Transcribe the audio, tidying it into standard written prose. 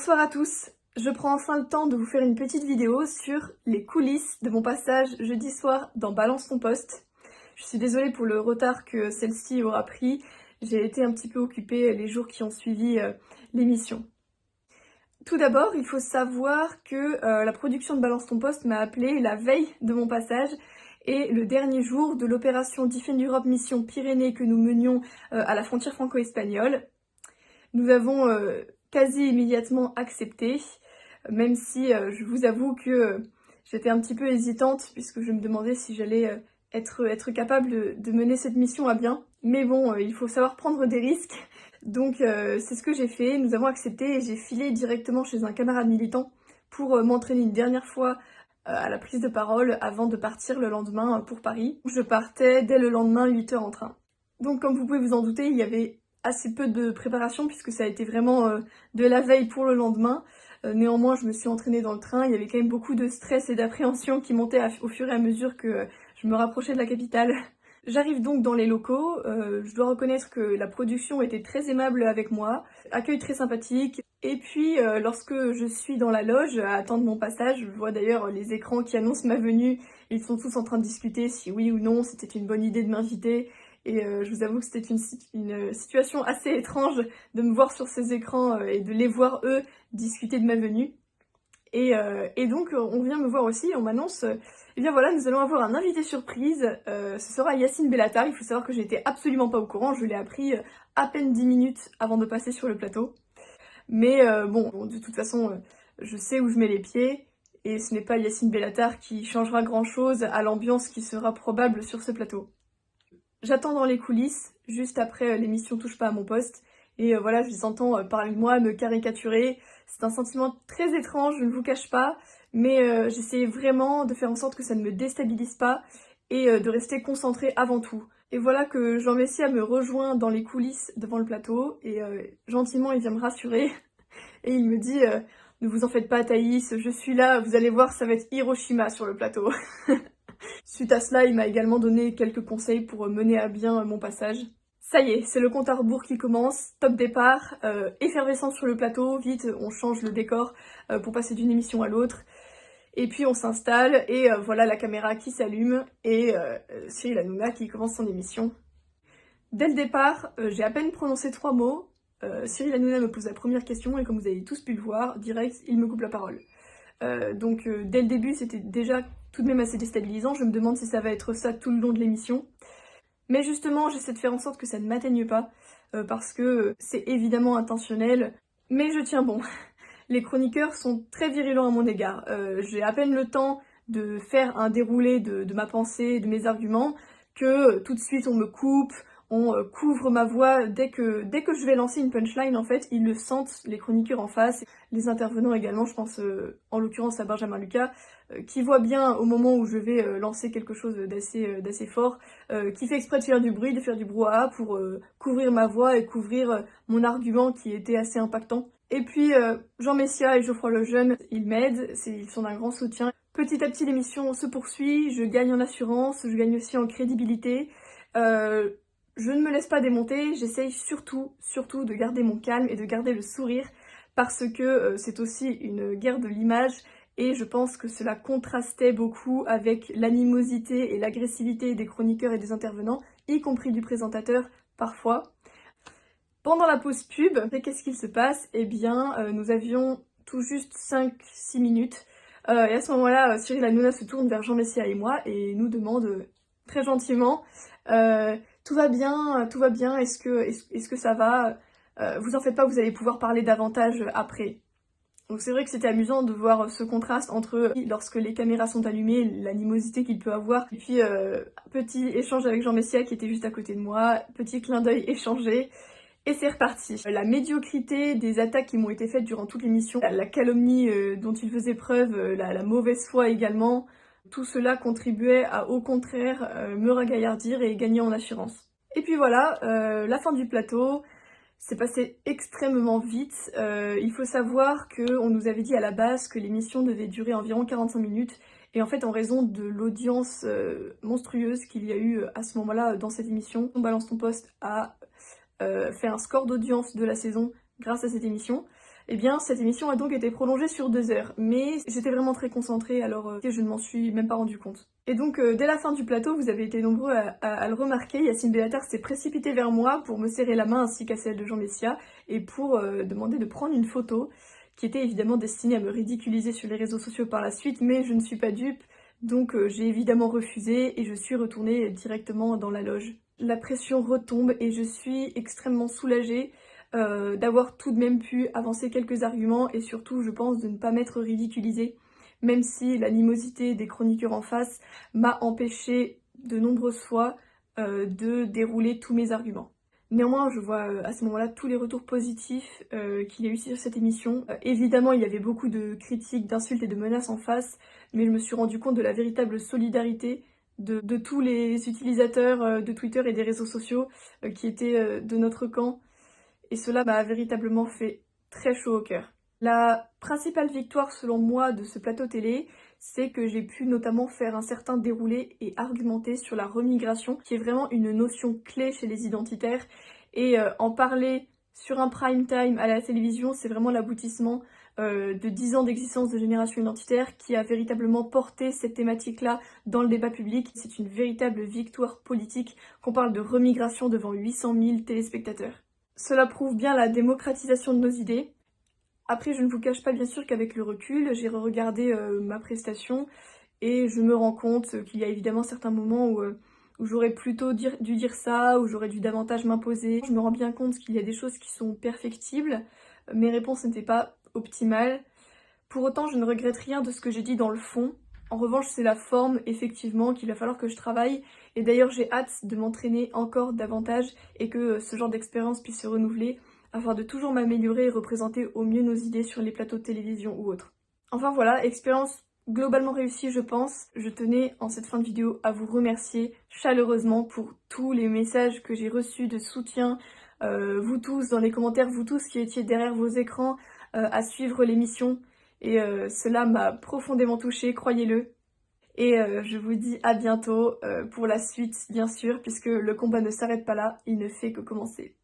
Bonsoir à tous, je prends enfin le temps de vous faire une petite vidéo sur les coulisses de mon passage jeudi soir dans Balance ton poste. Je suis désolée pour le retard que celle-ci aura pris, j'ai été un petit peu occupée les jours qui ont suivi l'émission. Tout d'abord, il faut savoir que la production de Balance ton poste m'a appelée la veille de mon passage et le dernier jour de l'opération Defend Europe Mission Pyrénées que nous menions à la frontière franco-espagnole. Nous avons quasi immédiatement accepté, même si je vous avoue que j'étais un petit peu hésitante puisque je me demandais si j'allais être capable de mener cette mission à bien. Mais bon, il faut savoir prendre des risques, donc c'est ce que j'ai fait, nous avons accepté et j'ai filé directement chez un camarade militant pour m'entraîner une dernière fois à la prise de parole avant de partir le lendemain pour Paris. Je partais dès le lendemain 8 h en train. Donc comme vous pouvez vous en douter, il y avait assez peu de préparation puisque ça a été vraiment de la veille pour le lendemain. Néanmoins, je me suis entraînée dans le train, il y avait quand même beaucoup de stress et d'appréhension qui montaient au fur et à mesure que je me rapprochais de la capitale. J'arrive donc dans les locaux, je dois reconnaître que la production était très aimable avec moi, accueil très sympathique, et puis lorsque je suis dans la loge à attendre mon passage, je vois d'ailleurs les écrans qui annoncent ma venue, ils sont tous en train de discuter si oui ou non c'était une bonne idée de m'inviter, et je vous avoue que c'était une situation assez étrange de me voir sur ces écrans et de les voir eux discuter de ma venue. Et donc on vient me voir aussi, on m'annonce, eh bien voilà, nous allons avoir un invité surprise, ce sera Yacine Bellatar. Il faut savoir que j'étais absolument pas au courant, je l'ai appris à peine 10 minutes avant de passer sur le plateau. Mais bon, de toute façon, je sais où je mets les pieds, et ce n'est pas Yacine Bellatar qui changera grand chose à l'ambiance qui sera probable sur ce plateau. J'attends dans les coulisses, juste après l'émission Touche pas à mon poste, et voilà, je les entends parler de moi, me caricaturer. C'est un sentiment très étrange, je ne vous cache pas, mais j'essaie vraiment de faire en sorte que ça ne me déstabilise pas, et de rester concentrée avant tout. Et voilà que Jean Messia me rejoint dans les coulisses devant le plateau, et gentiment il vient me rassurer, et il me dit ne vous en faites pas Thaïs, je suis là, vous allez voir, ça va être Hiroshima sur le plateau. Suite à cela, il m'a également donné quelques conseils pour mener à bien mon passage. Ça y est, c'est le compte à rebours qui commence, top départ, effervescence sur le plateau, vite on change le décor pour passer d'une émission à l'autre. Et puis on s'installe et voilà la caméra qui s'allume et Cyril Hanouna qui commence son émission. Dès le départ, j'ai à peine prononcé 3 mots, Cyril Hanouna me pose la première question et comme vous avez tous pu le voir, direct il me coupe la parole. Donc dès le début c'était déjà tout de même assez déstabilisant, je me demande si ça va être ça tout le long de l'émission. Mais justement j'essaie de faire en sorte que ça ne m'atteigne pas, parce que c'est évidemment intentionnel, mais je tiens bon. Les chroniqueurs sont très virulents à mon égard, j'ai à peine le temps de faire un déroulé de ma pensée, de mes arguments, que tout de suite on me coupe, on couvre ma voix. Dès que je vais lancer une punchline, en fait, ils le sentent, les chroniqueurs en face, les intervenants également, je pense en l'occurrence à Benjamin Lucas, qui voit bien au moment où je vais lancer quelque chose d'assez fort, qui fait exprès de faire du bruit, de faire du brouhaha pour couvrir ma voix et couvrir mon argument qui était assez impactant. Et puis Jean Messia et Geoffroy Lejeune, ils m'aident, ils sont d'un grand soutien. Petit à petit l'émission se poursuit, je gagne en assurance, je gagne aussi en crédibilité. Je ne me laisse pas démonter, j'essaye surtout de garder mon calme et de garder le sourire parce que c'est aussi une guerre de l'image et je pense que cela contrastait beaucoup avec l'animosité et l'agressivité des chroniqueurs et des intervenants, y compris du présentateur parfois. Pendant la pause pub, qu'est-ce qu'il se passe? Eh bien, nous avions tout juste 5-6 minutes et à ce moment-là, Cyril Hanouna se tourne vers Jean Messia et moi et nous demande très gentiment tout va bien, est-ce que ça va? Vous en faites pas, vous allez pouvoir parler davantage après. Donc c'est vrai que c'était amusant de voir ce contraste entre lorsque les caméras sont allumées, l'animosité qu'il peut avoir, et puis petit échange avec Jean Messia qui était juste à côté de moi, petit clin d'œil échangé, et c'est reparti. La médiocrité des attaques qui m'ont été faites durant toute l'émission, la calomnie dont il faisait preuve, la mauvaise foi également, tout cela contribuait à, au contraire, me ragaillardir et gagner en assurance. Et puis voilà, la fin du plateau, c'est passé extrêmement vite. Il faut savoir qu'on nous avait dit à la base que l'émission devait durer environ 45 minutes, et en fait en raison de l'audience monstrueuse qu'il y a eu à ce moment-là dans cette émission, Balance ton poste a fait un score d'audience de la saison grâce à cette émission, Eh bien, cette émission a donc été prolongée sur 2 heures, mais j'étais vraiment très concentrée, alors je ne m'en suis même pas rendu compte. Et donc, dès la fin du plateau, vous avez été nombreux à le remarquer, Yacine Bellatar s'est précipité vers moi pour me serrer la main ainsi qu'à celle de Jean Messia, et pour demander de prendre une photo, qui était évidemment destinée à me ridiculiser sur les réseaux sociaux par la suite, mais je ne suis pas dupe, donc j'ai évidemment refusé, et je suis retournée directement dans la loge. La pression retombe, et je suis extrêmement soulagée d'avoir tout de même pu avancer quelques arguments et surtout je pense de ne pas m'être ridiculisée, même si l'animosité des chroniqueurs en face m'a empêché de nombreuses fois de dérouler tous mes arguments. Néanmoins, je vois à ce moment-là tous les retours positifs qu'il y a eu sur cette émission. Évidemment, il y avait beaucoup de critiques, d'insultes et de menaces en face, mais je me suis rendu compte de la véritable solidarité de tous les utilisateurs de Twitter et des réseaux sociaux qui étaient de notre camp. Et cela m'a véritablement fait très chaud au cœur. La principale victoire selon moi de ce plateau télé, c'est que j'ai pu notamment faire un certain déroulé et argumenter sur la remigration, qui est vraiment une notion clé chez les identitaires, et en parler sur un prime time à la télévision, c'est vraiment l'aboutissement de 10 ans d'existence de Génération Identitaire qui a véritablement porté cette thématique-là dans le débat public. C'est une véritable victoire politique qu'on parle de remigration devant 800 000 téléspectateurs. Cela prouve bien la démocratisation de nos idées. Après, je ne vous cache pas bien sûr qu'avec le recul, j'ai re-regardé ma prestation et je me rends compte qu'il y a évidemment certains moments où j'aurais plutôt dû dire ça, où j'aurais dû davantage m'imposer. Je me rends bien compte qu'il y a des choses qui sont perfectibles, mes réponses n'étaient pas optimales. Pour autant, je ne regrette rien de ce que j'ai dit dans le fond. En revanche, c'est la forme, effectivement, qu'il va falloir que je travaille. Et d'ailleurs, j'ai hâte de m'entraîner encore davantage et que ce genre d'expérience puisse se renouveler afin de toujours m'améliorer et représenter au mieux nos idées sur les plateaux de télévision ou autres. Enfin voilà, expérience globalement réussie, je pense. Je tenais, en cette fin de vidéo, à vous remercier chaleureusement pour tous les messages que j'ai reçus de soutien. Vous tous, dans les commentaires, vous tous qui étiez derrière vos écrans à suivre l'émission. Et cela m'a profondément touchée, croyez-le. Et je vous dis à bientôt pour la suite, bien sûr, puisque le combat ne s'arrête pas là, il ne fait que commencer.